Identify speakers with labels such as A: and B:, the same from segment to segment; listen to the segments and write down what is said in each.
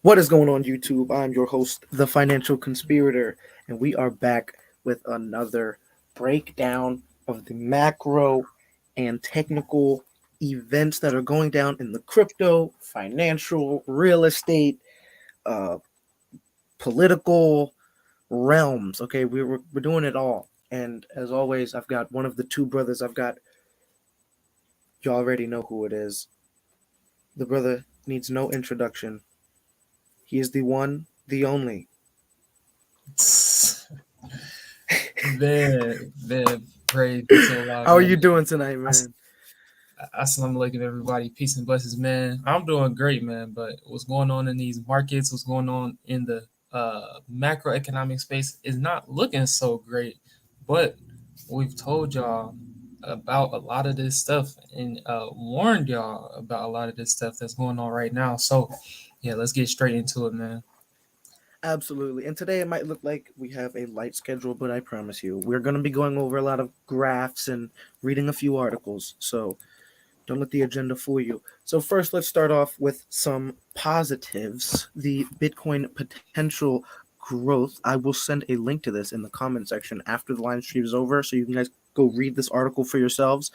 A: What is going on, YouTube? I'm your host, the Financial Conspirator, and we are back with another breakdown of the macro and technical events that are going down in the crypto, financial, real estate, uh, political realms. Okay, we're doing it all. And as always, I've got one of the two brothers. You already know who it is. The brother needs no introduction. He is the one, the only.
B: Man, praise be to Allah,
A: How are
B: man.
A: you doing tonight, man?
B: Assalamu alaikum, everybody. Peace and blessings, man. I'm doing great, man. But what's going on in these markets, what's going on in the macroeconomic space is not looking so great. But we've told y'all about a lot of this stuff and warned y'all about a lot of this stuff that's going on right now. So, yeah, let's get straight into it, man.
A: Absolutely. And today it might look like we have a light schedule, but I promise you, we're going to be going over a lot of graphs and reading a few articles. So don't let the agenda fool you. So, first, let's start off with some positives. The Bitcoin potential growth. I will send a link to this in the comment section after the live stream is over so you guys go read this article for yourselves.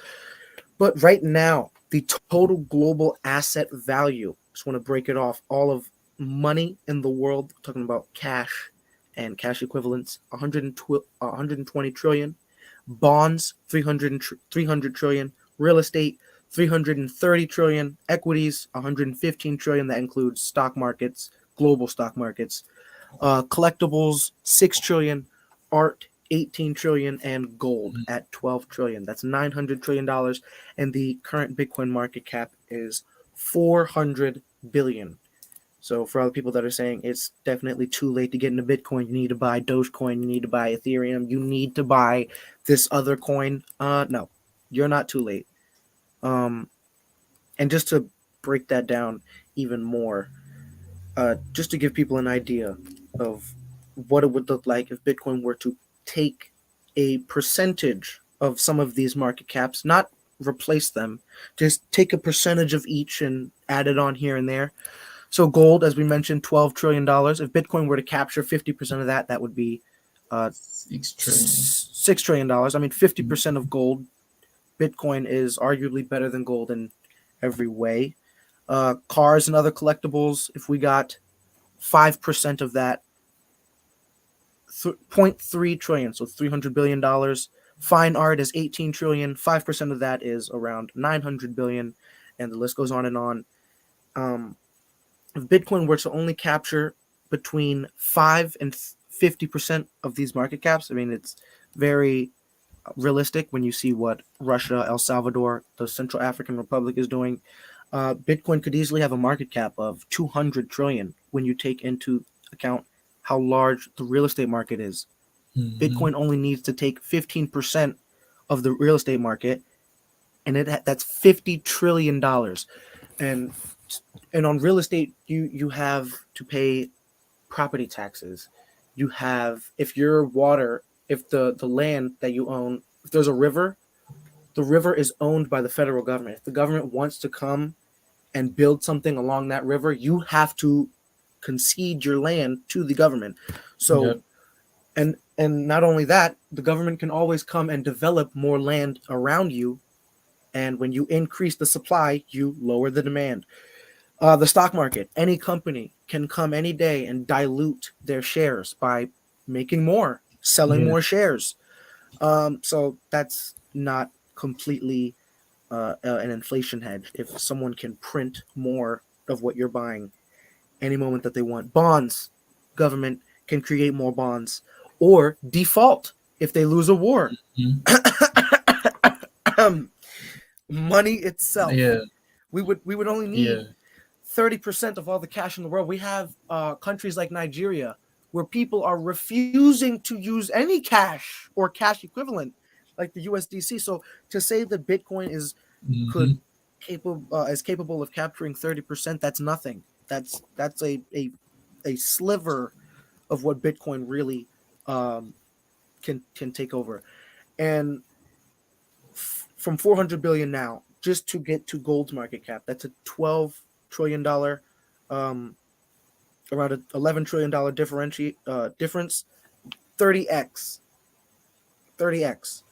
A: But right now, the total global asset value, just want to break it off, all of money in the world, talking about cash and cash equivalents, 120 trillion, bonds, 300 trillion, real estate, 330 trillion, equities, 115 trillion. That includes stock markets, global stock markets, collectibles, 6 trillion, art, 18 trillion, and gold at 12 trillion. That's $900 trillion. And the current Bitcoin market cap is 400 billion. So for all the people that are saying it's definitely too late to get into Bitcoin, you need to buy Dogecoin, you need to buy Ethereum, you need to buy this other coin. No, you're not too late. And just to break that down even more, just to give people an idea of what it would look like if Bitcoin were to take a percentage of some of these market caps, not replace them, just take a percentage of each and add it on here and there. So gold, as we mentioned, $12 trillion. If Bitcoin were to capture 50% of that, that would be
B: 6 trillion.
A: $6 trillion. I mean, 50% of gold. Bitcoin is arguably better than gold in every way. Cars and other collectibles, if we got 5% of that, 0.3 trillion, so $300 billion. Fine art is 18 trillion. 5% of that is around 900 billion, and the list goes on and on. If Bitcoin were to only capture between 5 and 50% of these market caps, I mean, it's very realistic when you see what Russia, El Salvador, the Central African Republic is doing. Bitcoin could easily have a market cap of 200 trillion when you take into account how large the real estate market is. Bitcoin only needs to take 15% of the real estate market, and that's $50 trillion. And on real estate, you have to pay property taxes. You have, if your water, if the land that you own, if there's a river, the river is owned by the federal government. If the government wants to come and build something along that river, you have to concede your land to the government. So,
B: Yep.
A: and not only that, the government can always come and develop more land around you. And when you increase the supply, you lower the demand. The stock market, any company can come any day and dilute their shares by making more, selling
B: Yeah.
A: more shares. So that's not completely an inflation hedge. If someone can print more of what you're buying any moment that they want, bonds, government can create more bonds or default if they lose a war.
B: Mhm.
A: Money itself,
B: Yeah.
A: we would only
B: Yeah.
A: need 30% of all the cash in the world. We have countries like Nigeria where people are refusing to use any cash or cash equivalent like the USDC. So to say that Bitcoin
B: Hmm.
A: could capable is capable of capturing 30%, that's nothing. That's a sliver of what Bitcoin really um, can take over. And from 400 billion now, just to get to gold's market cap, that's a $12 trillion um, around a $11 trillion difference, 30x, 30x.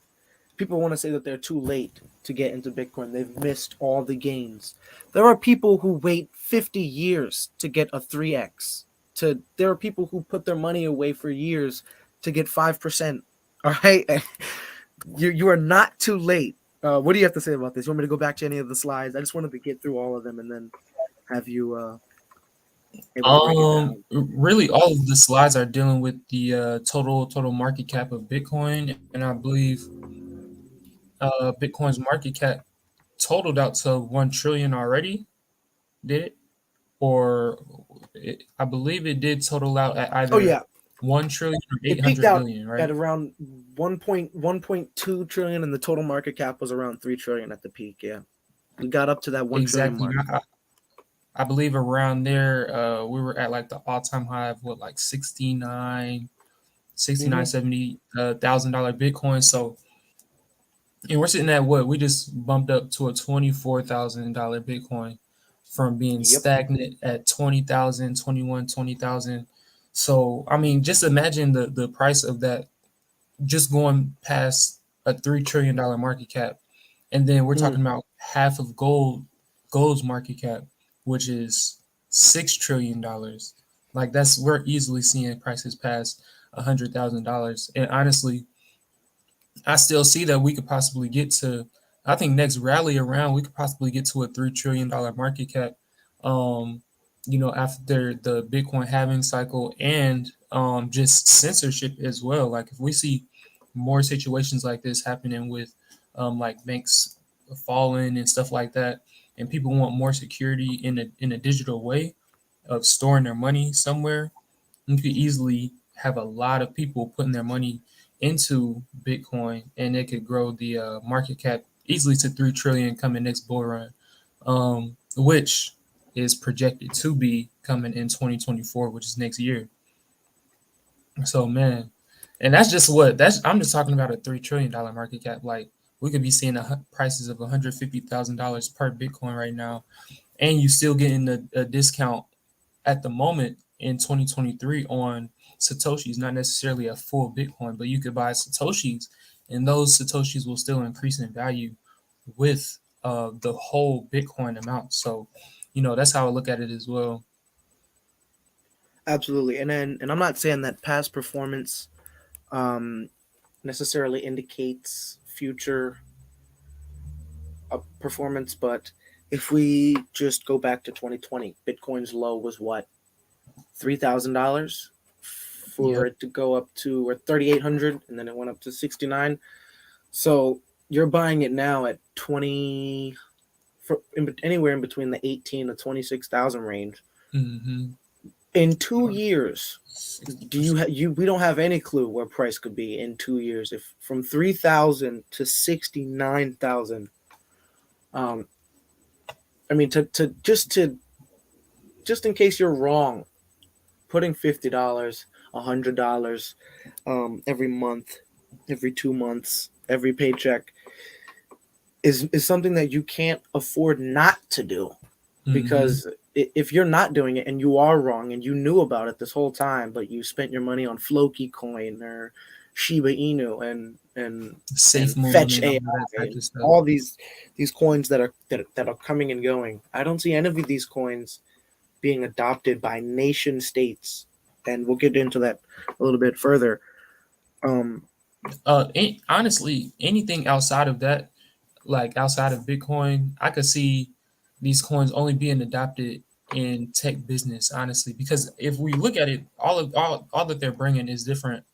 A: People want to say that they're too late to get into Bitcoin. They've missed all the gains. There are people who wait 50 years to get a 3x. There are people who put their money away for years to get 5%. All right? You are not too late. What do you have to say about this? You want me to go back to any of the slides? I just wanted to get through all of them and then have you able to break it down.
B: Really, all of the slides are dealing with the total market cap of Bitcoin, and I believe Bitcoin's market cap totaled out to 1 trillion already. Did it? Or I believe it did total out at
A: Oh
B: either
A: yeah,
B: 1 trillion or eight
A: it peaked
B: hundred
A: out
B: billion,
A: at
B: right?
A: around 1.2 trillion, and the total market cap was around 3 trillion at the peak. Yeah, we got up to that 1 trillion
B: Exactly.
A: mark.
B: I believe around there, we were at like the all-time high of what, like 69,
A: Hmm.
B: 70 $1,000 Bitcoin. So, and we're sitting at what? We just bumped up to a $24,000 Bitcoin from being
A: Yep.
B: stagnant at 20,000, 21, 20,000. So, I mean, just imagine the price of that just going past a $3 trillion market cap. And then we're
A: Mm,
B: talking about half of gold's market cap, which is $6 trillion. Like that's we're easily seeing prices past $100,000. And honestly, I still see that we could possibly get to. I think next rally around we could possibly get to a $3 trillion market cap. Um, after the Bitcoin halving cycle and just censorship as well. Like if we see more situations like this happening with like banks falling and stuff like that, and people want more security in a digital way of storing their money somewhere, you could easily have a lot of people putting their money into Bitcoin, and it could grow the market cap easily to 3 trillion coming next bull run, which is projected to be coming in 2024, which is next year. So man, and that's just what that's. I'm just talking about a $3 trillion market cap. Like we could be seeing prices of $150,000 per Bitcoin right now, and you still getting a discount at the moment in 2023 on Satoshis, not necessarily a full Bitcoin, but you could buy Satoshis, and those Satoshis will still increase in value with the whole Bitcoin amount. So, that's how I look at it as well.
A: absolutely. And I'm not saying that past performance um, necessarily indicates future performance, but if we just go back to 2020, Bitcoin's low was what, $3,000 for
B: Yep.
A: it to go up to, or 3,800, and then it went up to 69. So you're buying it now at 20, anywhere in between the 18 to 26,000 range.
B: Mm-hmm.
A: In 2 years, do you
B: 60%.
A: you we don't have any clue where price could be in 2 years, if from 3,000 to 69,000. Um, I mean, just in case you're wrong, putting $50, $100, every month, every 2 months, every paycheck is something that you can't afford not to do,
B: Mm-hmm.
A: because if you're not doing it and you are wrong and you knew about it this whole time, but you spent your money on Floki coin or Shiba Inu
B: Safe
A: and
B: moon
A: Fetch
B: and all
A: AI
B: of that type
A: and
B: of stuff.
A: all these coins that are coming and going, I don't see any of these coins being adopted by nation states, and we'll get into that a little bit further. Um,
B: Honestly, anything outside of that, like outside of Bitcoin, I could see these coins only being adopted in tech business, honestly, because if we look at it, all that they're bringing is different.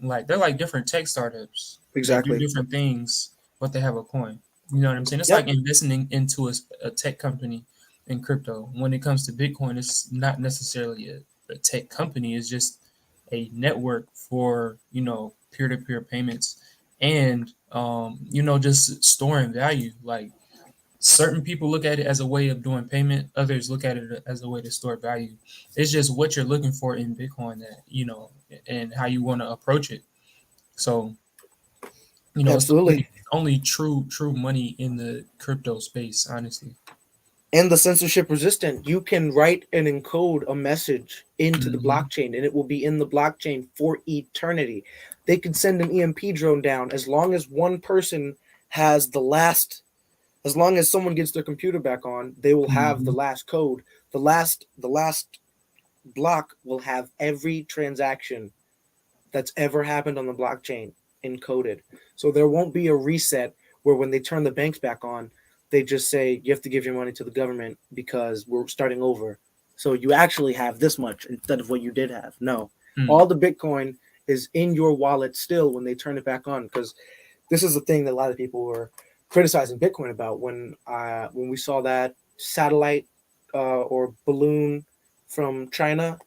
B: Like they're like different tech startups that do
A: exactly.
B: different things, but they have a coin. You know what I'm saying? It's
A: Yep.
B: like investing into a tech company in crypto. When it comes to Bitcoin, it's not necessarily a tech company. It's just a network for peer-to-peer payments and just storing value. Like certain people look at it as a way of doing payment, others look at it as a way to store value. It's just what you're looking for in Bitcoin and how you want to approach it. So it's
A: Absolutely.
B: only true money in the crypto space, honestly.
A: and the censorship resistant. You can write and encode a message into the
B: Hmm.
A: blockchain, and it will be in the blockchain for eternity. They could send an EMP drone down as long as one person has the last. As long as someone gets their computer back on, they will have the
B: Hmm.
A: last code. The last block will have every transaction that's ever happened on the blockchain encoded. So there won't be a reset where when they turn the banks back on, they just say you have to give your money to the government because we're starting over. So you actually have this much instead of what you did have. No,
B: Hmm.
A: all the Bitcoin is in your wallet still when they turn it back on, because this is the thing that a lot of people were criticizing Bitcoin about when we saw that satellite or balloon from China.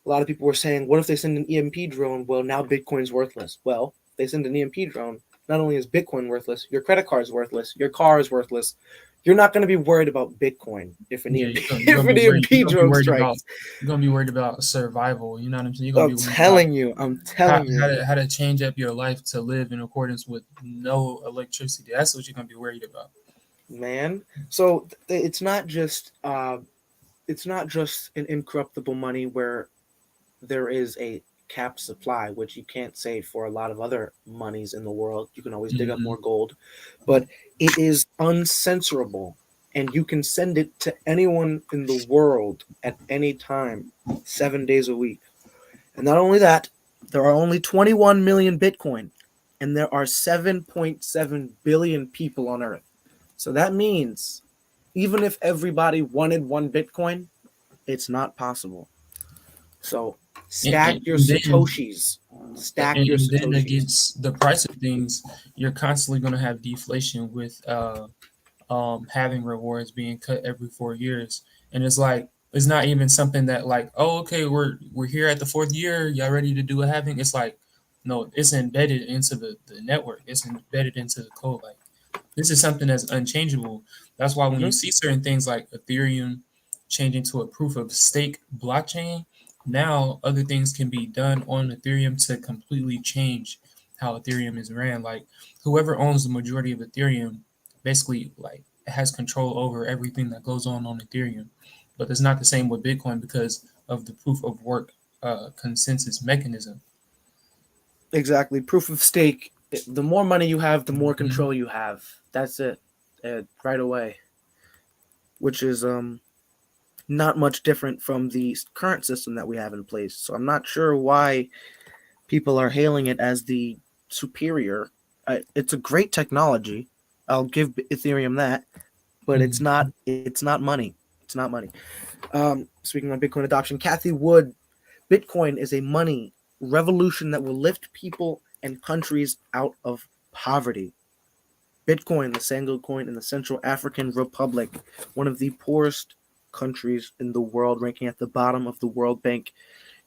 A: A lot of people were saying, what if they send an EMP drone? Well, now Bitcoin's worthless. Well, they send an EMP drone. Not only is Bitcoin worthless, your credit card is worthless, your car is worthless. You're not going to be worried about Bitcoin if an
B: Yeah,
A: EMP
B: you're
A: if
B: gonna
A: an
B: be worried. You're
A: EMP
B: gonna be
A: drone
B: worried about.
A: strikes.
B: You're gonna be worried about survival. You know what I'm saying? You're gonna
A: I'm
B: be worried about
A: telling you, I'm
B: how,
A: telling
B: how
A: you,
B: to how to change up your life to live in accordance with no electricity. That's what you're gonna be worried about.
A: man. So it's not just an incorruptible money where there is a capped supply, which you can't say for a lot of other monies in the world. You can always dig up
B: Hmm.
A: more gold, but it is uncensorable, and you can send it to anyone in the world at any time, 7 days a week. And not only that, there are only 21 million Bitcoin, and there are 7.7 billion people on Earth. So that means even if everybody wanted one Bitcoin, it's not possible. So
B: And,
A: stack
B: and,
A: your
B: and then
A: Satoshis.
B: and,
A: Stack your
B: and then
A: Satoshis.
B: against the price of things, you're constantly gonna have deflation with having rewards being cut every 4 years, and it's like it's not even something that like, oh, okay, we're here at the fourth year, y'all ready to do a halving? It's like, no, it's embedded into the network, it's embedded into the code. Like this is something that's unchangeable. That's why when you
A: Hmm.
B: see certain things like Ethereum changing to a proof of stake blockchain, now other things can be done on Ethereum to completely change how Ethereum is ran. Like whoever owns the majority of Ethereum basically like has control over everything that goes on Ethereum. But it's not the same with Bitcoin because of the proof of work consensus mechanism.
A: Exactly. Proof of stake. The more money you have, the more
B: Mhm.
A: control you have. That's it. Right away. Which is not much different from the current system that we have in place. So I'm not sure why people are hailing it as the superior. It's a great technology. I'll give Ethereum that, but it's
B: Mhm.
A: not. It's not money. It's not money. Speaking on Bitcoin adoption, Kathy Wood, Bitcoin is a money revolution that will lift people and countries out of poverty. Bitcoin, the single coin in the Central African Republic, one of the poorest countries in the world, ranking at the bottom of the World Bank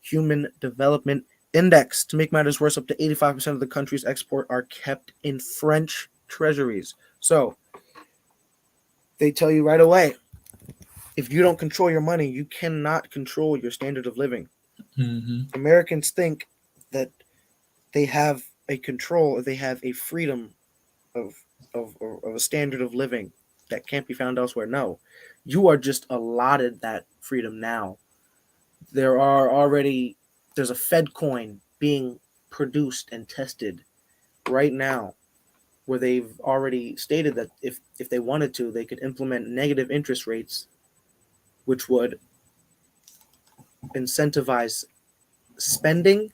A: Human Development Index. To make matters worse, up to 85% of the country's export are kept in French treasuries. So they tell you right away, if you don't control your money, you cannot control your standard of living.
B: Mhm.
A: Americans think that they have a control, or they have a freedom of, of a standard of living that can't be found elsewhere. No, you are just allotted that freedom now. There are already there's a Fed coin being produced and tested right now, where they've already stated that if they wanted to, they could implement negative interest rates, which would incentivize spending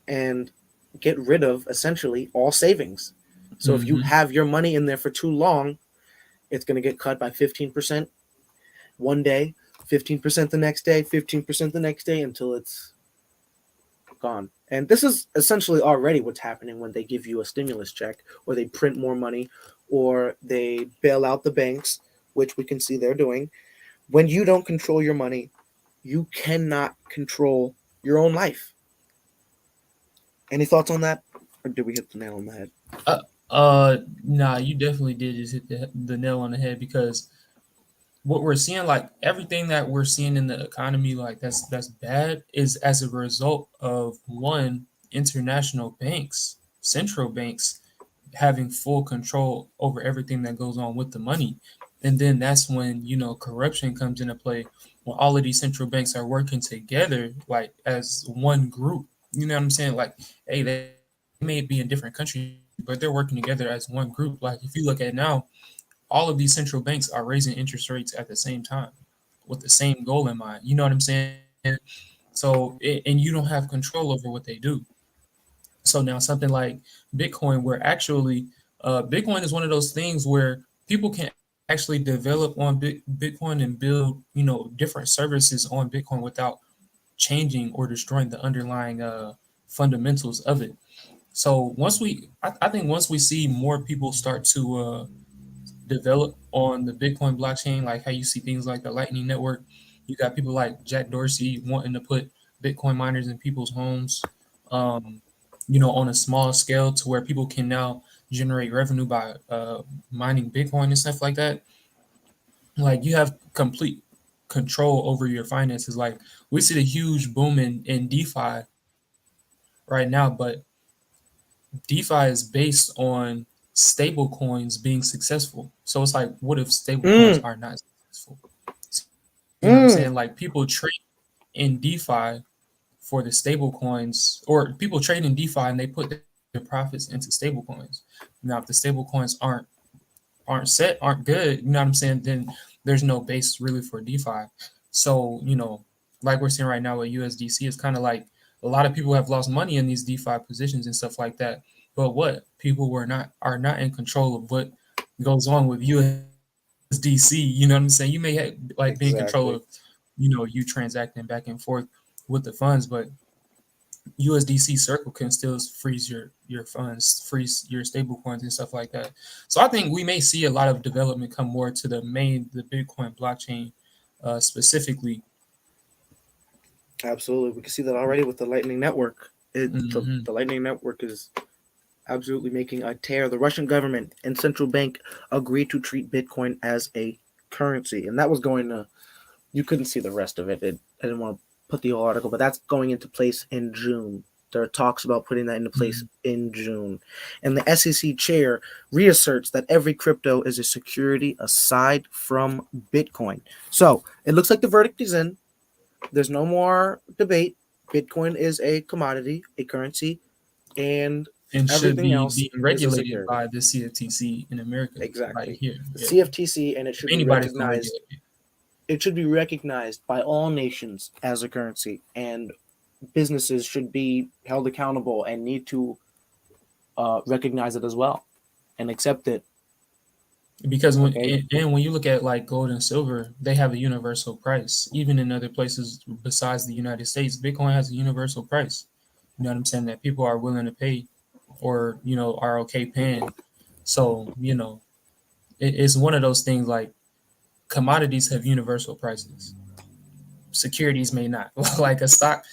A: and get rid of essentially all savings. So if you
B: Mhm.
A: have your money in there for too long, it's going to get cut by 15% one day, 15% the next day, 15% the next day, until it's gone. And this is essentially already what's happening when they give you a stimulus check, or they print more money, or they bail out the banks, which we can see they're doing. When you don't control your money, you cannot control your own life. Any thoughts on that? Or did we hit the nail on the head?
B: Uh, nah, you definitely did just hit the nail on the head because what we're seeing, like everything that we're seeing in the economy, like that's bad, is as a result of one, international banks, central banks having full control over everything that goes on with the money. And then that's when, corruption comes into play, when all of these central banks are working together, like as one group. You know what I'm saying? Like, hey, they may be in different countries, but they're working together as one group. Like, if you look at now, all of these central banks are raising interest rates at the same time with the same goal in mind. You know what I'm saying? So, and you don't have control over what they do. So now something like Bitcoin, where actually Bitcoin is one of those things where people can actually develop on Bitcoin and build, different services on Bitcoin without changing or destroying the underlying fundamentals of it. So I think once we see more people start to develop on the Bitcoin blockchain, like how you see things like the Lightning Network. You got people like Jack Dorsey wanting to put Bitcoin miners in people's homes, um, on a small scale to where people can now generate revenue by mining Bitcoin and stuff like that. Like you have complete control over your finances. Like we see the huge boom in DeFi right now, but DeFi is based on stable coins being successful. So it's like, what if stable coins
A: Mm,
B: are not successful? So, you know what I'm saying? Like
A: mm.
B: people trade in DeFi for the stable coins, or people trade in DeFi and they put their profits into stable coins. Now, if the stable coins aren't good, you know what I'm saying, then there's no base really for DeFi. So, like we're seeing right now with USDC, it's kind of like a lot of people have lost money in these DeFi positions and stuff like that. But what people are not in control of what goes on with USDC. You know what I'm saying? You may like be in control of,
A: Exactly.
B: you transacting back and forth with the funds, but USDC Circle can still freeze your funds, freeze your stable coins and stuff like that. So I think we may see a lot of development come more to the Bitcoin blockchain specifically.
A: Absolutely. We can see that already with the Lightning Network.
B: Hmm.
A: The Lightning Network is absolutely making a tear. The Russian government and central bank agreed to treat Bitcoin as a currency. And that was going to, you couldn't see the rest of it. I didn't want to put the whole article, but that's going into place in June. There are talks about putting that into place in June. And the SEC chair reasserts that every crypto is a security aside from Bitcoin. So it looks like the verdict is in. There's no more debate. Bitcoin is a commodity, a currency, and
B: And should
A: everything
B: be
A: else
B: being
A: is a
B: regulated
A: security.
B: by the CFTC in America right
A: Exactly.
B: here.
A: The
B: Yeah.
A: CFTC, and it
B: If
A: should be
B: anybody's gonna
A: recognized.
B: regulate it.
A: It should be recognized by all nations as a currency, and businesses should be held accountable and need to recognize it as well and accept it.
B: Because
A: Okay.
B: when you look at like gold and silver, they have a universal price. Even in other places besides the United States, Bitcoin has a universal price. You know what I'm saying? That people are willing to pay, or are okay paying. So it's one of those things like commodities have universal prices. Securities may not. Like a stock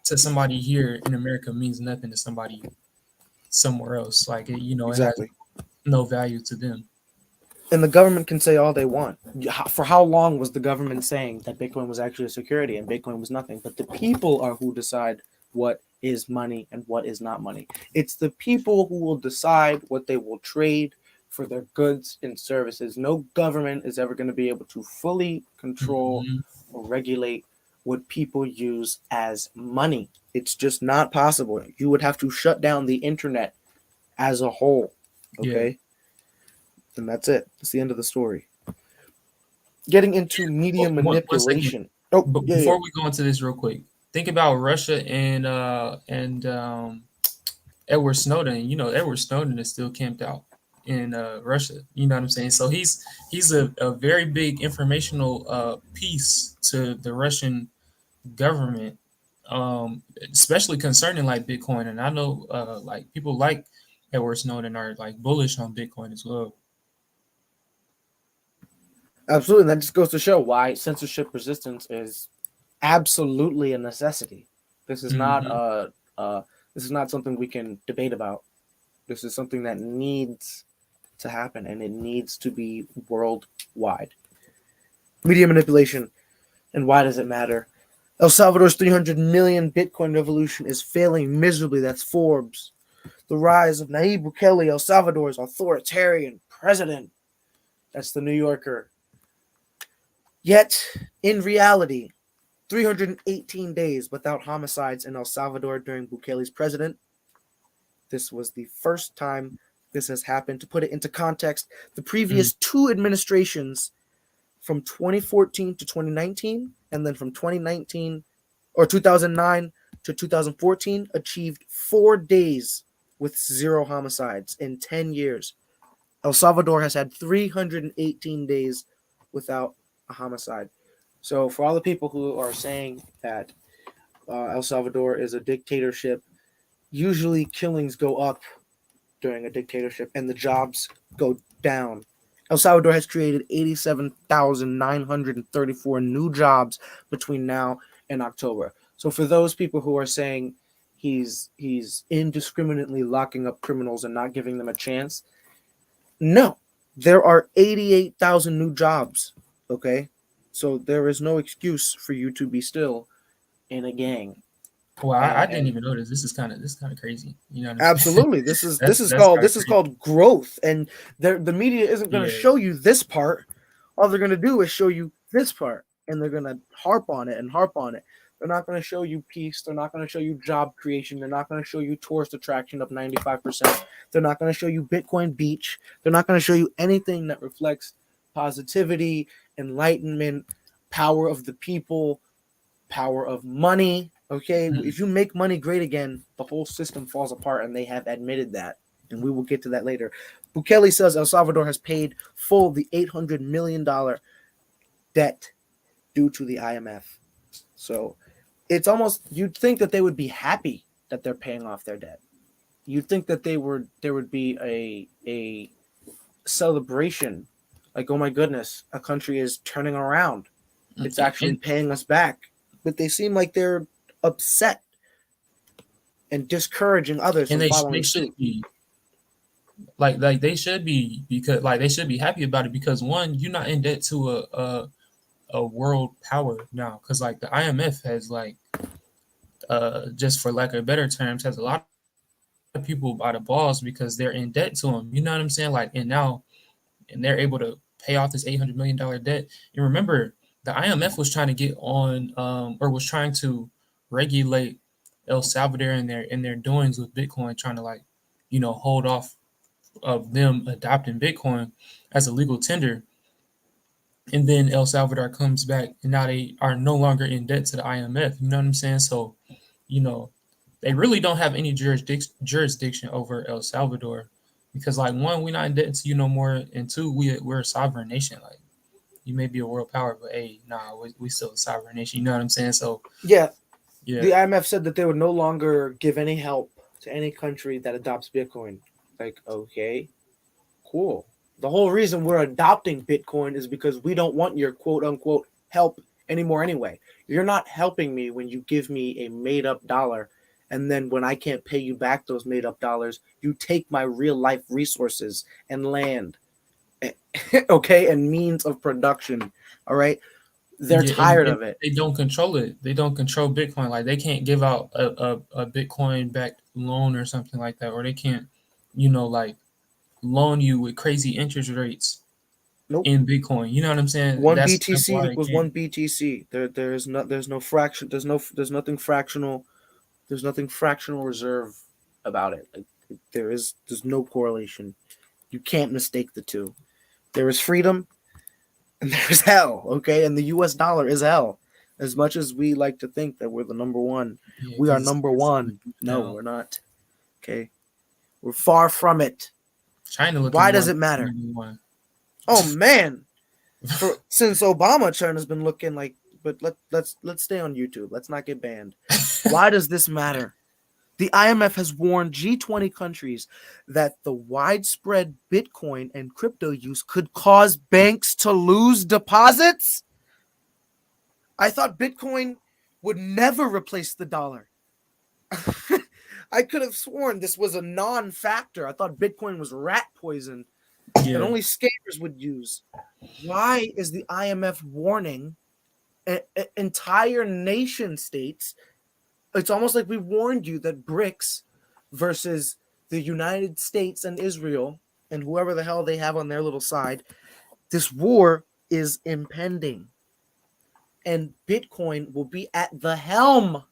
B: to somebody here in America means nothing to somebody somewhere else. Like it has
A: Exactly.
B: no value to them.
A: And the government can say all they want. For how long was the government saying that Bitcoin was actually a security and Bitcoin was nothing? But the people are who decide what is money and what is not money. It's the people who will decide what they will trade for their goods and services. No government is ever going to be able to fully control
B: Hmm.
A: or regulate what people use as money. It's just not possible. You would have to shut down the internet as a whole.
B: Yeah.
A: Okay? And that's it. That's the end of the story. Getting into media
B: One second,
A: manipulation. Oh,
B: but
A: yeah, yeah.
B: before we go into this real quick, think about Russia and Edward Snowden. Edward Snowden is still camped out in Russia. You know what I'm saying? So he's a very big informational piece to the Russian government, especially concerning like Bitcoin. And I know like people like Edward Snowden are like bullish on Bitcoin as well.
A: Absolutely. And that just goes to show why censorship resistance is absolutely a necessity. This is not
B: Hmm.
A: a this is not something we can debate about. This is something that needs to happen, and it needs to be worldwide. Media manipulation, and why does it matter? El Salvador's 300 million Bitcoin revolution is failing miserably. That's Forbes. The rise of Nayib Bukele, El Salvador's authoritarian president. That's the New Yorker. Yet, in reality, 318 days without homicides in El Salvador during Bukele's president. This was the first time this has happened. To put it into context, the
B: Mm.
A: previous two administrations from 2014 to 2019, and then from 2019 or 2009 to 2014, achieved 4 days with zero homicides in 10 years. El Salvador has had 318 days without a homicide. So, for all the people who are saying that El Salvador is a dictatorship, usually killings go up during a dictatorship and the jobs go down. El Salvador has created 87,934 new jobs between now and October. So for those people who are saying he's indiscriminately locking up criminals and not giving them a chance, no. There are 88,000 new jobs, okay? So there is no excuse for you to be still in a gang.
B: Well, I didn't
A: And
B: even notice. This is kind of crazy. You know what I'm saying?
A: absolutely. This is this
B: that's
A: is
B: that's
A: called
B: kind of
A: this is
B: crazy.
A: called growth, and the media isn't going to
B: Yeah,
A: show you this part. All they're going to do is show you this part, and they're going to harp on it and harp on it. They're not going to show you peace. They're not going to show you job creation. They're not going to show you tourist attraction of 95%. They're not going to show you Bitcoin Beach. They're not going to show you anything that reflects positivity, enlightenment, power of the people, power of money. Okay,
B: mm,
A: if you make money great again, the whole system falls apart, and they have admitted that. And we will get to that later. Bukele says El Salvador has paid full the $800 million debt due to the IMF. So it's almost, you'd think that they would be happy that they're paying off their debt. You'd think that there would be a celebration, like, oh my goodness, a country is turning around. It's
B: and,
A: actually
B: and
A: paying us back. But they seem like they're upset and discouraging others
B: and
A: from
B: they
A: following
B: should
A: suit.
B: be like they should be, because like they should be happy about it, because one, you're not in debt to a world power now, because like the IMF has like just for lack of better terms, has a lot of people by the balls because they're in debt to them. You know what I'm saying? Like, and they're able to pay off this $800 million debt. And remember, the IMF was trying to get on, or was trying to regulate El Salvador in their doings with Bitcoin, trying to like, hold off of them adopting Bitcoin as a legal tender. And then El Salvador comes back, and now they are no longer in debt to the IMF. You know what I'm saying? So, you know, they really don't have any jurisdiction over El Salvador, because like, one, we're not in debt to you no more, and two, we're a sovereign nation. Like, you may be a world power, but hey, nah, we still a sovereign nation. You know what I'm saying? So
A: Yeah,
B: yeah,
A: the IMF said that they would no longer give any help to any country that adopts Bitcoin. Like, okay, cool. The whole reason we're adopting Bitcoin is because we don't want your quote unquote help anymore anyway. You're not helping me when you give me a made up dollar. And then when I can't pay you back those made up dollars, you take my real life resources and land, okay, and means of production. All right. They're
B: yeah, and,
A: tired
B: and
A: of it.
B: they don't control it. They don't control Bitcoin. Like, they can't give out a Bitcoin backed loan or something like that, or they can't, like, loan you with crazy interest rates
A: Nope.
B: in Bitcoin. You know what I'm saying?
A: One
B: That's
A: BTC
B: why they
A: equals
B: can't.
A: one BTC. There's no fraction. There's nothing fractional. There's nothing fractional reserve about it. Like, there's no correlation. You can't mistake the two. There is freedom and there's hell. Okay, and the U.S. dollar is hell. As much as we like to think that we're the number one,
B: Yeah,
A: we are
B: because
A: number
B: it's
A: one. No,
B: now
A: we're not. Okay, we're far from it.
B: China looking
A: Why
B: more
A: does
B: like
A: it matter?
B: number one.
A: Oh man, for since Obama, China's been looking like. But let's stay on YouTube. Let's not get banned. Why does this matter? The IMF has warned G20 countries that the widespread Bitcoin and crypto use could cause banks to lose deposits. I thought Bitcoin would never replace the dollar. I could have sworn this was a non factor. I thought Bitcoin was rat poison that
B: Yeah,
A: only scammers would use. Why is the IMF warning entire nation states? It's almost like we warned you that BRICS versus the United States and Israel and whoever the hell they have on their little side, This war is impending, and Bitcoin will be at the helm.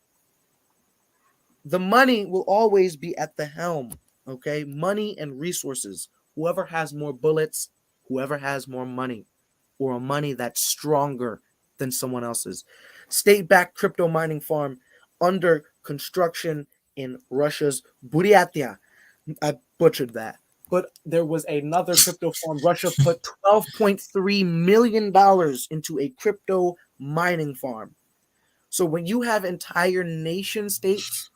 A: The money will always be at the helm. Okay, money and resources. Whoever has more bullets, whoever has more money, or a money that's stronger than someone else's. State-backed crypto mining farm under construction in Russia's Buryatia. I butchered that. But there was another crypto farm. Russia put $12.3 million into a crypto mining farm. So when you have entire nation states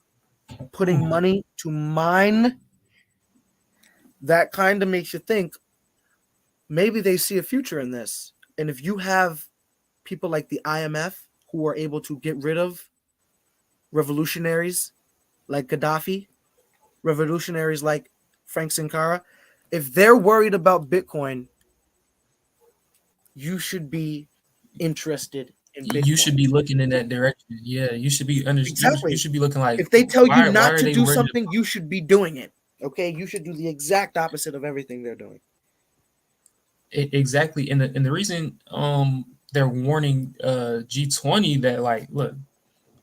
A: putting money to mine, that kind of makes you think maybe they see a future in this. And if you have people like the IMF who are able to get rid of revolutionaries like Gaddafi, revolutionaries like Frank Sankara, if they're worried about Bitcoin, you should be interested in
B: You should
A: Bitcoin.
B: be looking in that direction. Yeah, you should be you
A: Exactly.
B: should be looking like
A: If they tell you
B: why
A: not
B: are
A: to
B: they
A: do
B: worried
A: something, you should be doing it. Okay? You should do the exact opposite of everything they're doing.
B: exactly? And the reason they're warning G20 that like look,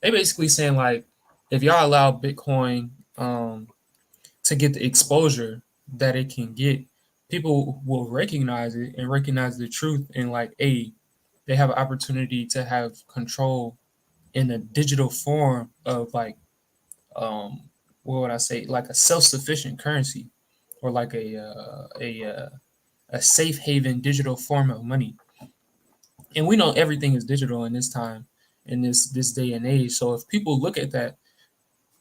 B: they basically saying like if y'all allow Bitcoin to get the exposure that it can get, people will recognize it and recognize the truth and like a they have an opportunity to have control in a digital form of like um what would I say, like a self-sufficient currency or like a safe haven digital form of money. And we know everything is digital in this time, in this day and age. So if people look at that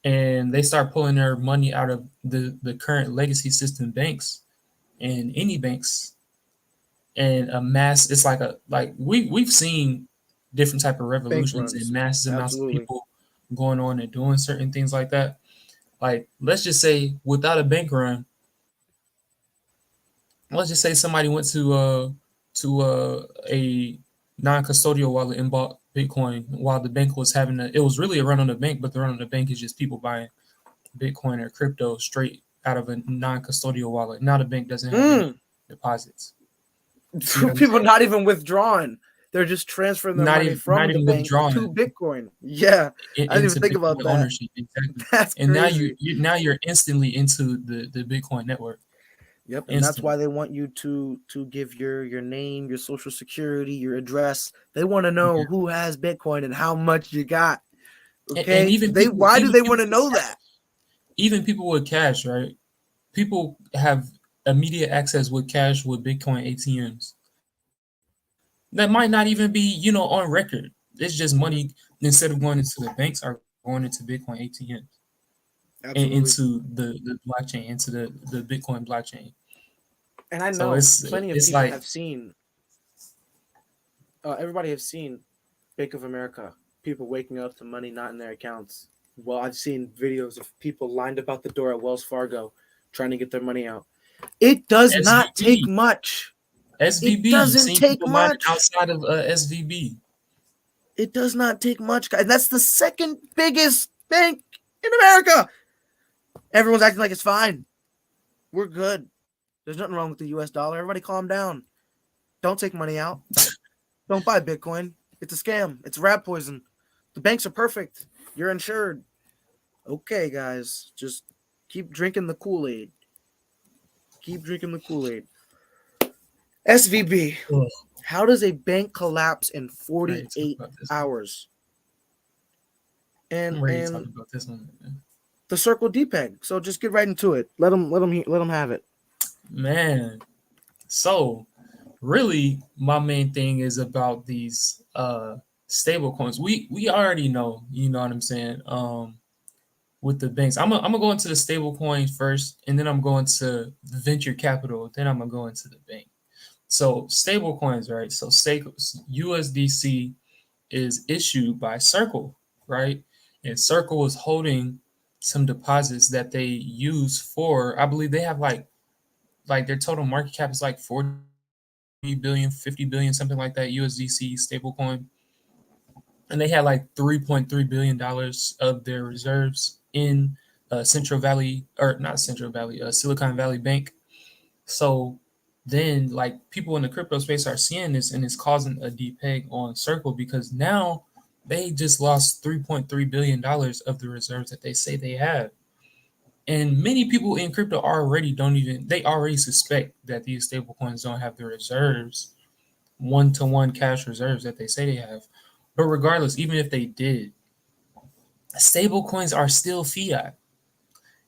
B: and they start pulling their money out of the current legacy system banks and any banks and a mass, it's like a like we've seen different type of
A: Bank
B: revolutions and
A: runs.
B: massive amounts of
A: Absolutely.
B: people going on and doing certain things like that. Like let's just say without a bank run, let's just say somebody went to a non-custodial wallet and bought Bitcoin while the bank was having it was really a run on the bank, but the run on the bank is just people buying Bitcoin or crypto straight out of a non-custodial wallet. Now the bank doesn't have any
A: Mm.
B: deposits. You know what I'm
A: People
B: saying?
A: not even withdrawing. They're just transferring their money
B: Not
A: from the
B: even
A: bank
B: withdrawing
A: to Bitcoin. Yeah. I didn't even
B: into
A: think about
B: Bitcoin
A: that.
B: ownership exactly.
A: That's
B: And now
A: crazy.
B: now you're instantly into the Bitcoin network
A: Yep, and that's why
B: instantly.
A: they want you to give your name, your social security, your address. They want to know
B: Yeah.
A: who has Bitcoin and how much you got.
B: And
A: Okay?
B: even
A: They
B: people,
A: why do
B: even
A: they want
B: people
A: to
B: with
A: know
B: cash,
A: that?
B: even people with cash, right? People have immediate access with cash with Bitcoin ATMs that might not even be, on record. It's just money
A: Hmm.
B: instead of going into the banks are going into Bitcoin ATMs and into
A: Absolutely.
B: the blockchain, into the Bitcoin blockchain.
A: And I
B: So
A: know plenty of
B: it's
A: people
B: like
A: have seen everybody have seen Bank of America, people waking up to money not in their accounts. Well, I've seen videos of people lined up out the door at Wells Fargo trying to get their money out. It does not take
B: SVB,
A: much. It
B: SVB. You've
A: doesn't
B: seen
A: take
B: people mining
A: much.
B: outside of SVB.
A: It does not take much, guys. That's the second biggest bank in America. Everyone's acting like it's fine. We're good. There's nothing wrong with the US dollar. Everybody calm down. Don't take money out. Don't buy Bitcoin. It's a scam. It's rat poison. The banks are perfect. You're insured. Okay, guys. Just keep drinking the Kool-Aid. Keep drinking the Kool-Aid. SVB.
B: Ugh,
A: How does a bank collapse in
B: I'm ready to talk
A: 48
B: about this one.
A: hours? And
B: I'm ready to talk
A: and
B: about this one.
A: the circle Depeg. So just get right into it. Let them have it.
B: Man, so really my main thing is about these stable coins. We already know, you know what I'm saying? With the banks. I'm gonna go into the stable coins first, and then I'm going to venture capital, then I'm gonna go into the bank. So stable coins, right? So USDC is issued by Circle, right? And Circle is holding some deposits that they use for, I believe they have like their total market cap is like 40 billion, 50 billion, something like that, USDC stablecoin. And they had like $3.3 billion of their reserves in Central Valley, or not Central Valley, Silicon Valley Bank. So then like people in the crypto space are seeing this and it's causing a depeg on Circle because now they just lost $3.3 billion of the reserves that they say they have. And many people in crypto already don't even they already suspect that these stablecoins don't have the reserves, one-to-one cash reserves that they say they have. But regardless, even if they did, stablecoins are still fiat.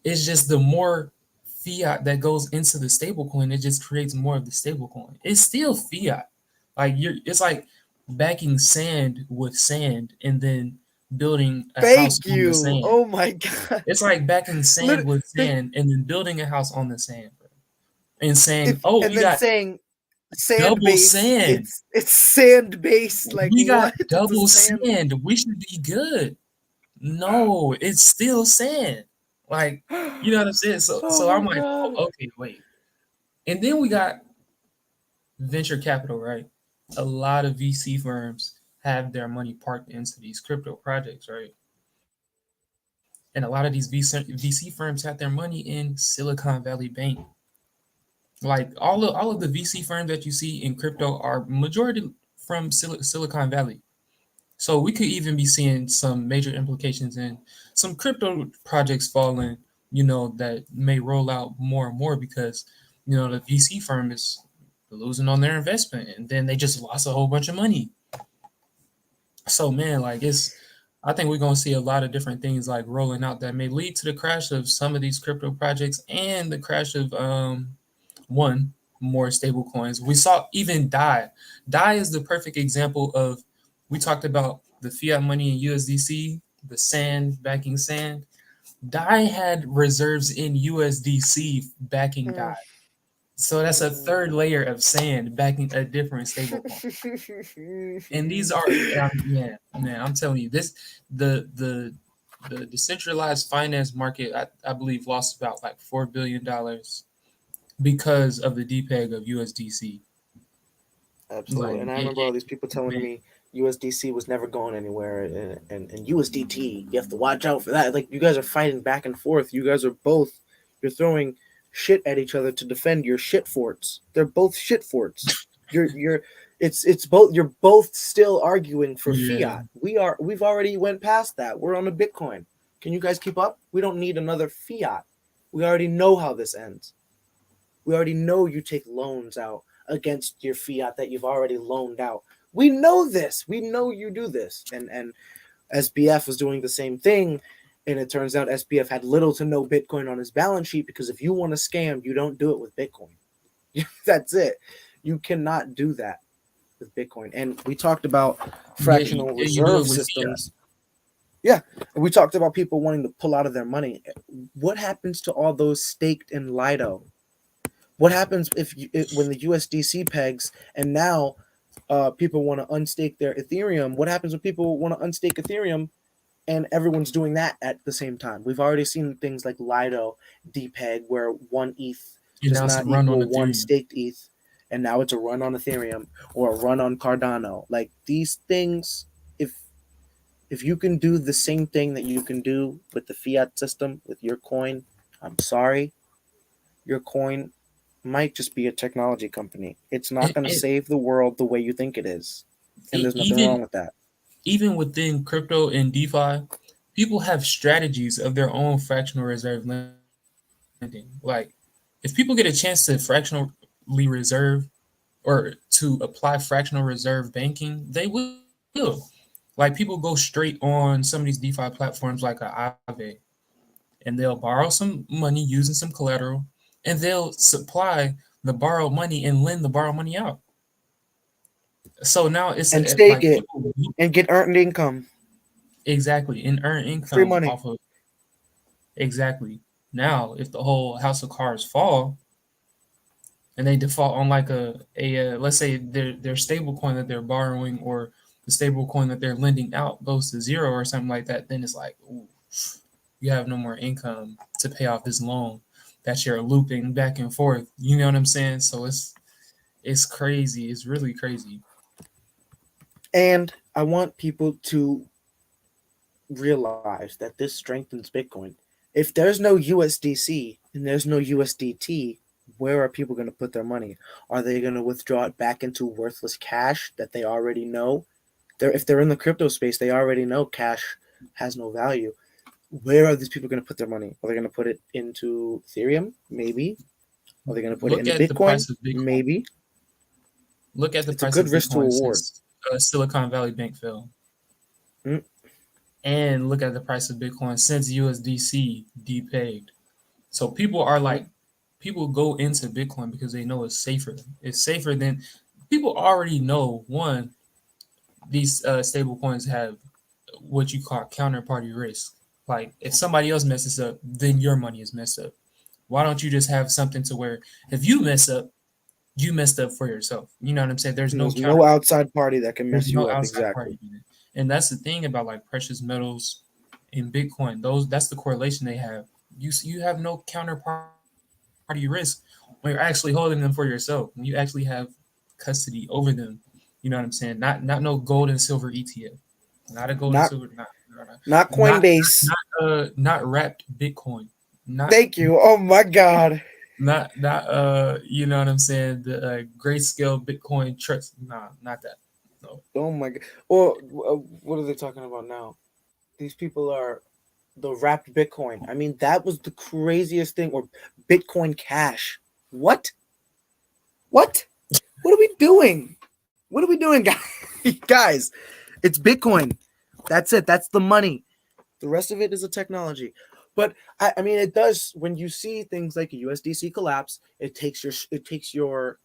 B: It's just the more fiat that goes into the stablecoin, it just creates more of the stablecoin. It's still fiat. Like it's like backing sand with sand and then building a house
A: Thank
B: on the
A: you.
B: sand.
A: Oh my god.
B: It's like backing sand
A: Lit-
B: with
A: they,
B: sand and then building a house on the sand, bro. And saying,
A: if
B: "Oh,
A: and
B: we
A: then
B: got
A: saying sand
B: double
A: base.
B: sand.
A: It's sand base. Like
B: We got
A: what? It's a
B: double
A: sand.
B: sand. We should be good." No, it's still sand. Like, you know what I'm saying? So
A: Oh
B: so
A: my
B: I'm like,
A: god.
B: oh, okay, wait. And then we got venture capital, right? A lot of VC firms have their money parked into these crypto projects, right? And a lot of these VC firms have their money in Silicon Valley Bank. Like all of the VC firms that you see in crypto are majority from Silicon Valley. So we could even be seeing some major implications in some crypto projects falling, that may roll out more and more because, the VC firm is losing on their investment and then they just lost a whole bunch of money. So man, like I think we're gonna see a lot of different things like rolling out that may lead to the crash of some of these crypto projects and the crash of one more stable coins. We saw even DAI. DAI is the perfect example of we talked about the fiat money in USDC, the sand backing sand. DAI had reserves in USDC backing
A: Mm.
B: DAI. So that's a
A: Mm.
B: third layer of sand backing a different stablecoin. And these are man, I'm telling you, the decentralized finance market, I believe lost about like $4 billion because of the depeg of USDC.
A: Absolutely.
B: Like
A: And I remember all these people telling
B: man,
A: me USDC was never going anywhere, and USDT, you have to watch out for that. Like, you guys are fighting back and forth. You guys are both, you're throwing shit at each other to defend your shit forts. They're both shit forts. You're, it's both, you're both still arguing for
B: yeah,
A: fiat. We've already went past that. We're on a Bitcoin. Can you guys keep up? We don't need another fiat. We already know how this ends. We already know you take loans out against your fiat that you've already loaned out. We know this. We know you do this. And SBF was doing the same thing. And it turns out SBF had little to no Bitcoin on his balance sheet because if you want to scam, you don't do it with Bitcoin. That's it. You cannot do that with Bitcoin. And we talked about
B: yeah,
A: fractional
B: you do
A: reserve
B: it with fiat.
A: systems. Yeah. We talked about people wanting to pull out of their money. What happens to all those staked in Lido? What happens when the USDC pegs and now people want to unstake their Ethereum? What happens when people want to unstake Ethereum and everyone's doing that at the same time? We've already seen things like Lido, Depeg, where one ETH
B: And
A: does
B: now it's a
A: not
B: run on
A: equal one
B: Ethereum.
A: staked ETH, and now it's a run on Ethereum or a run on Cardano. Like these things, if you can do the same thing that you can do with the fiat system with your coin, I'm sorry, your coin might just be a technology company. It's not
B: And,
A: going to
B: and
A: save the world the way you think it is. And there's nothing
B: even
A: wrong with that.
B: even within crypto and DeFi, people have strategies of their own fractional reserve lending. Like if people get a chance to fractionally reserve or to apply fractional reserve banking, they will. Like people go straight on some of these DeFi platforms like Aave, and they'll borrow some money using some collateral, and they'll supply the borrowed money and lend the borrowed money out. So now it's
A: And
B: like
A: stake it
B: people
A: and get earned income,
B: exactly and earn
A: free
B: income
A: money.
B: off of exactly. Now, if the whole house of cards fall and they default on like a let's say their stable coin that they're borrowing or the stable coin that they're lending out goes to zero or something like that, then it's like, ooh, you have no more income to pay off this loan that you're looping back and forth. You know what I'm saying? So it's crazy. It's really crazy.
A: And I want people to realize that this strengthens Bitcoin. If there's no USDC and there's no USDT, Where are people going to put their money? Are they going to withdraw it back into worthless cash that they already know? If they're in the crypto space, they already know cash has no value. Where are these people going to put their money? Are they going to put it into Ethereum? Maybe. Are they going to put it
B: Look
A: into
B: at the
A: Bitcoin?
B: price of Bitcoin.
A: Maybe.
B: Look at the
A: It's a
B: price
A: good
B: of
A: risk to
B: Bitcoin
A: reward.
B: since Silicon Valley Bank fell,
A: Mm,
B: and look at the price of Bitcoin since USDC depegged. So people are
A: mm.
B: like, people go into Bitcoin because they know it's safer. It's safer than people already know. One, these stable coins have what you call counterparty risk. Like if somebody else messes up, then your money is messed up. Why don't you just have something to where if you mess up, you messed up for yourself? You know what I'm saying? There's
A: And
B: no
A: there's
B: counter.
A: no outside party that can
B: There's
A: mess
B: no
A: you up.
B: outside
A: Exactly.
B: party in it. And that's the thing about like precious metals in Bitcoin. That's the correlation they have. You have no counterparty risk when you're actually holding them for yourself. When you actually have custody over them. You know what I'm saying? Not no gold and silver ETF. Not a gold and
A: Not
B: silver.
A: not
B: Not
A: Coinbase.
B: not wrapped Bitcoin. Not
A: Thank you. Oh my God.
B: you know what I'm saying? The grayscale Bitcoin trust. Nah, not that. No.
A: Oh my God. Well, what are they talking about now? These people are the wrapped Bitcoin. I mean, that was the craziest thing. Or Bitcoin Cash. What? What? What are we doing? What are we doing, guys? Guys, it's Bitcoin. That's it. That's the money. The rest of it is a technology. But I mean, it does when you see things like a USDC collapse. It takes your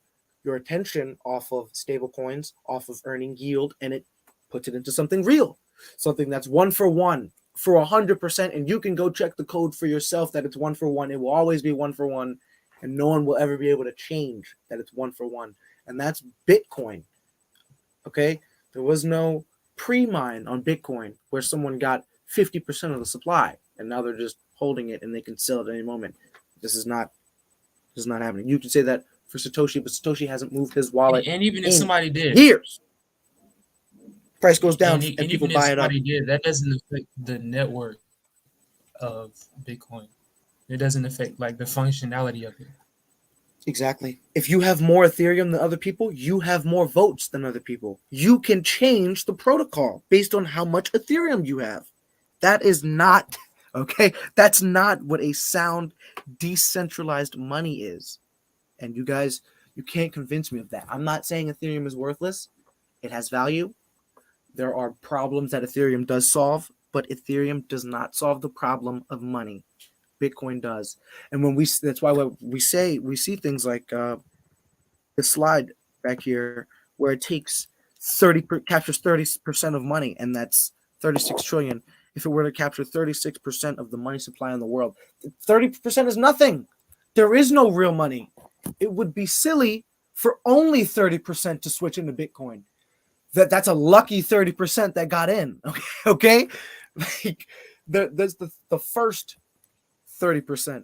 A: attention off of stable coins, off of earning yield, and it puts it into something real, something that's one for 100%. And you can go check the code for yourself that it's 1 for 1. It will always be 1 for 1, and no one will ever be able to change that it's 1 for 1. And that's Bitcoin. Okay, there was no pre-mine on Bitcoin where someone got 50% of the supply and now they're just holding it and they can sell it at any moment. This is not happening. You can say that for Satoshi, but Satoshi hasn't moved his wallet
B: And even if
A: in
B: somebody did,
A: years. Price goes down and
B: and
A: people
B: even if
A: buy it up.
B: somebody did, that doesn't affect the network of Bitcoin. It doesn't affect like the functionality of it.
A: Exactly. If you have more Ethereum than other people, you have more votes than other people. You can change the protocol based on how much Ethereum you have. That is not okay. That's not what a sound decentralized money is. And you guys, you can't convince me of that. I'm not saying Ethereum is worthless. It has value. There are problems that Ethereum does solve, but Ethereum does not solve the problem of money. Bitcoin does. And that's why we see things like the slide back here where it takes captures 30% of money, and that's 36 trillion. If it were to capture 36% of the money supply in the world, 30% is nothing. There is no real money. It would be silly for only 30% to switch into Bitcoin. That's a lucky 30% that got in. Okay. Like there's the first 30%.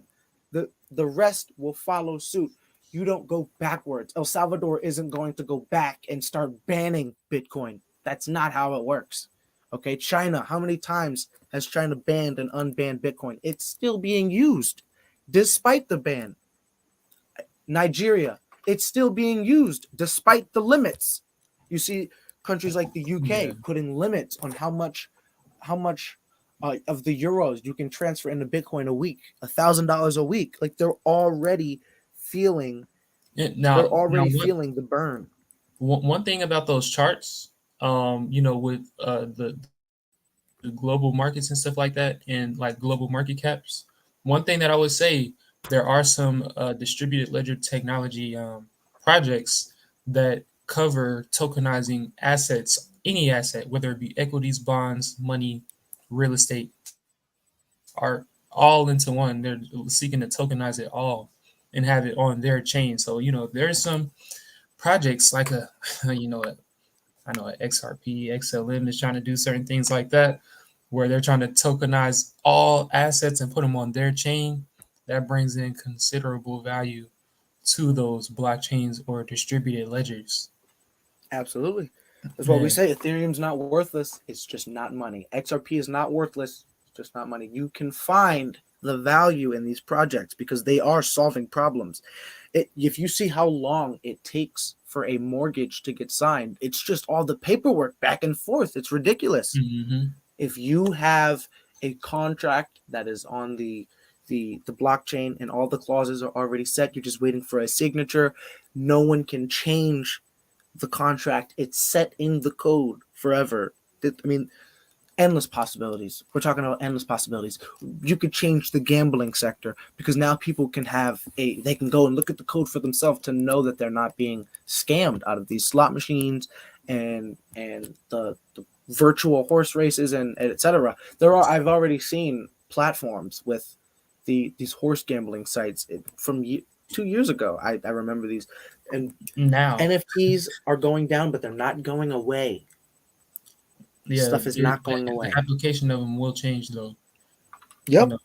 A: The rest will follow suit. You don't go backwards. El Salvador isn't going to go back and start banning Bitcoin. That's not how it works. Okay, China, how many times has China banned and unbanned Bitcoin? It's still being used despite the ban. Nigeria, it's still being used despite the limits. You see countries like the
B: Yeah.
A: UK putting limits on how much of the euros you can transfer into Bitcoin a week, $1,000 a week. Like feeling, they're
B: Now
A: already feeling the burn.
B: one thing about those charts, with the global markets and stuff like that, and like global market caps. One thing that I would say, there are some distributed ledger technology projects that cover tokenizing assets, any asset, whether it be equities, bonds, money, real estate, art, all into one. They're seeking to tokenize it all and have it on their chain. So there's some projects like a you know I know XRP, XLM is trying to do certain things like that, where they're trying to tokenize all assets and put them on their chain. That brings in considerable value to those blockchains or distributed ledgers.
A: Absolutely. That's what we
B: Man,
A: say. Ethereum's not worthless. It's just not money. XRP is not worthless. It's just not money. You can find the value in these projects because they are solving problems. If you see how long it takes for a mortgage to get signed, it's just all the paperwork back and forth. It's ridiculous.
B: Mm-hmm.
A: If you have a contract that is on the blockchain and all the clauses are already set, you're just waiting for a signature. No one can change the contract. It's set in the code forever. I mean, endless possibilities. We're talking about endless possibilities. You could change the gambling sector because now people can they can go and look at the code for themselves to know that they're not being scammed out of these slot machines and the virtual horse races and etc. I've already seen platforms with these horse gambling sites from 2 years ago. I remember these, and
B: Now,
A: NFTs are going down, but they're not going away.
B: yeah,
A: Stuff is not going
B: the
A: away.
B: application of them will change though. You
A: Yep.
B: know.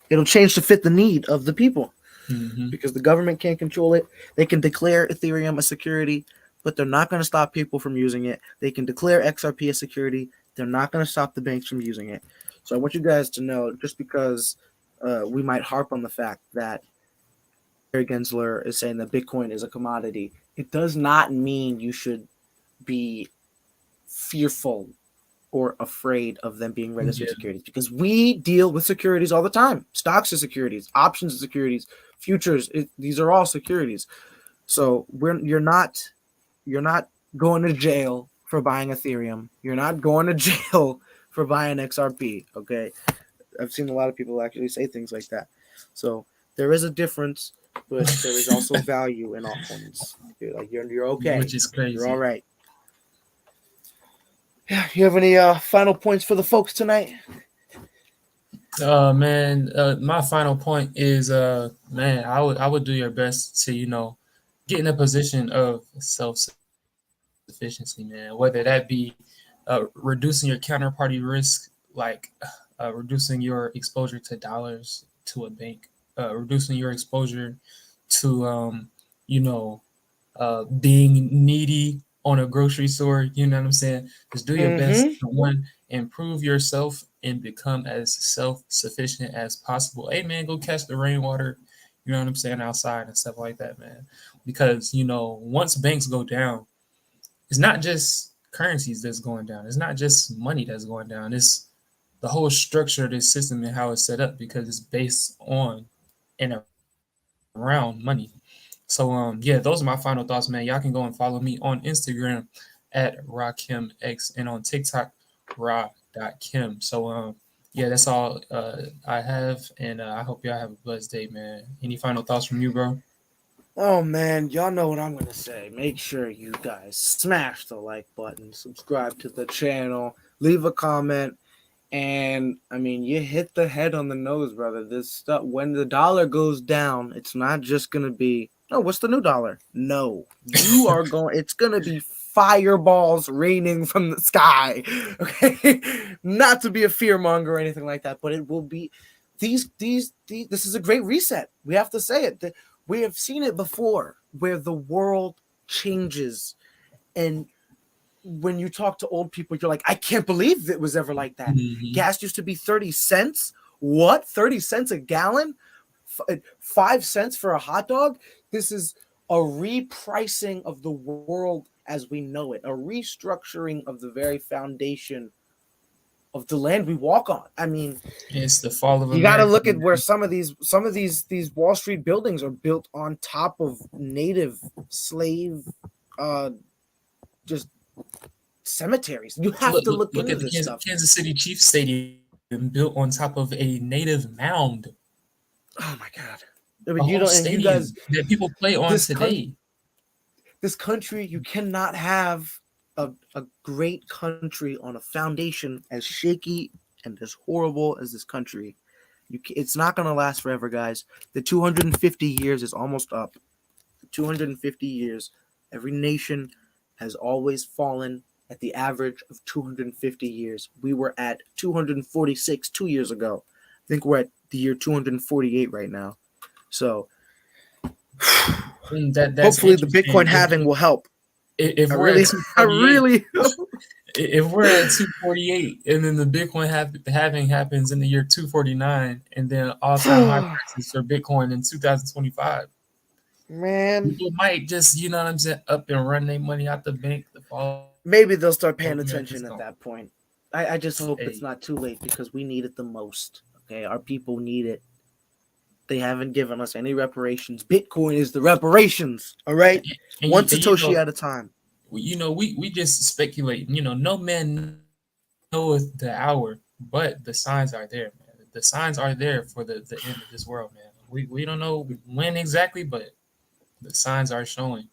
A: It'll change to fit the need of the people
B: Mm-hmm.
A: because the government can't control it. They can declare Ethereum a security, but they're not going to stop people from using it. They can declare XRP a security. They're not going to stop the banks from using it. So I want you guys to know, just because we might harp on the fact that Gary Gensler is saying that Bitcoin is a commodity, it does not mean you should be fearful or afraid of them being registered
B: Yeah.
A: securities because we deal with securities all the time. Stocks are securities, options are securities, futures. These are all securities. So you're not going to jail for buying Ethereum. You're not going to jail for buying XRP. Okay, I've seen a lot of people actually say things like that. So there is a difference, but there is also value in altcoins. You're okay.
B: Which is
A: You're all
B: crazy.
A: right. Yeah, you have any final points for the folks tonight?
B: Man, my final point is, man, I would do your best to, get in a position of self sufficiency, man. Whether that be reducing your counterparty risk, like reducing your exposure to dollars to a bank, reducing your exposure to, being needy on a grocery store. You know what I'm saying? Just do your best
A: Mm-hmm.
B: to one, improve yourself and become as self sufficient as possible. Hey man, go catch the rainwater. You know what I'm saying, outside and stuff like that, man. Because once banks go down, it's not just currencies that's going down. It's not just money that's going down. It's the whole structure of this system and how it's set up because it's based on and around money. So yeah, those are my final thoughts, man. Y'all can go and follow me on Instagram at RaKimX and on TikTok Ra.Kim. So yeah, that's all I have, and I hope y'all have a blessed day, man. Any final thoughts from you, bro?
A: Oh man, y'all know what I'm gonna say. Make sure you guys smash the like button, subscribe to the channel, leave a comment, and I mean you hit the head on the nose, brother. This stuff when the dollar goes down, it's not just gonna be what's the new dollar? No. You are going it's gonna be fireballs raining from the sky. Okay. Not to be a fearmonger or anything like that, but it will be these this is a great reset. We have to say it. We have seen it before where the world changes. And when you talk to old people, you're like, I can't believe it was ever like that.
B: Mm-hmm.
A: Gas used to be 30 cents. What? 30 cents a gallon? 5 cents for a hot dog? This is a repricing of the world as we know it, a restructuring of the very foundation of the land we walk on. I mean,
B: It's the fall of
A: you got to
B: America.
A: look at where some of these Wall Street buildings are built on top of native slave, just cemeteries. You have to look
B: Look
A: into
B: at the
A: this stuff.
B: Kansas City Chiefs Stadium built on top of a native mound.
A: Oh my god! I
B: A
A: mean,
B: whole
A: and you guys,
B: stadium that people play on
A: this
B: today.
A: this country, you cannot have a great country on a foundation as shaky and as horrible as this country. It's not going to last forever, guys. The 250 years is almost up. 250 years, every nation has always fallen at the average of 250 years. We were at 246 2 years ago. I think we're at the year 248 right now. So
B: That's
A: hopefully the
B: interesting.
A: Bitcoin halving will help.
B: If
A: I
B: we're at
A: really, I
B: 248,
A: really hope.
B: If we're at 248 and then the Bitcoin halving happens in the year 249 and then all-time high prices for Bitcoin in 2025,
A: Man,
B: people might just, you know what I'm saying, up and run their money out the bank to follow
A: maybe they'll start paying
B: America's
A: attention
B: going.
A: at that point. I just hope
B: Hey,
A: it's not too late because we need it the most. Okay, our people need it. They haven't given us any reparations. Bitcoin is the reparations. All right, one
B: and you
A: Satoshi
B: know,
A: at a time.
B: we just speculate. You know, no man knows the hour, but the signs are there, man. The signs are there for the end of this world, man. We don't know when exactly, but the signs are showing.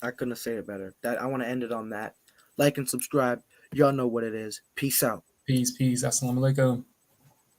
A: I couldn't say it better. That I want to end it on that. Like and subscribe. Y'all know what it is. Peace out.
B: Peace, peace. Assalamu alaikum.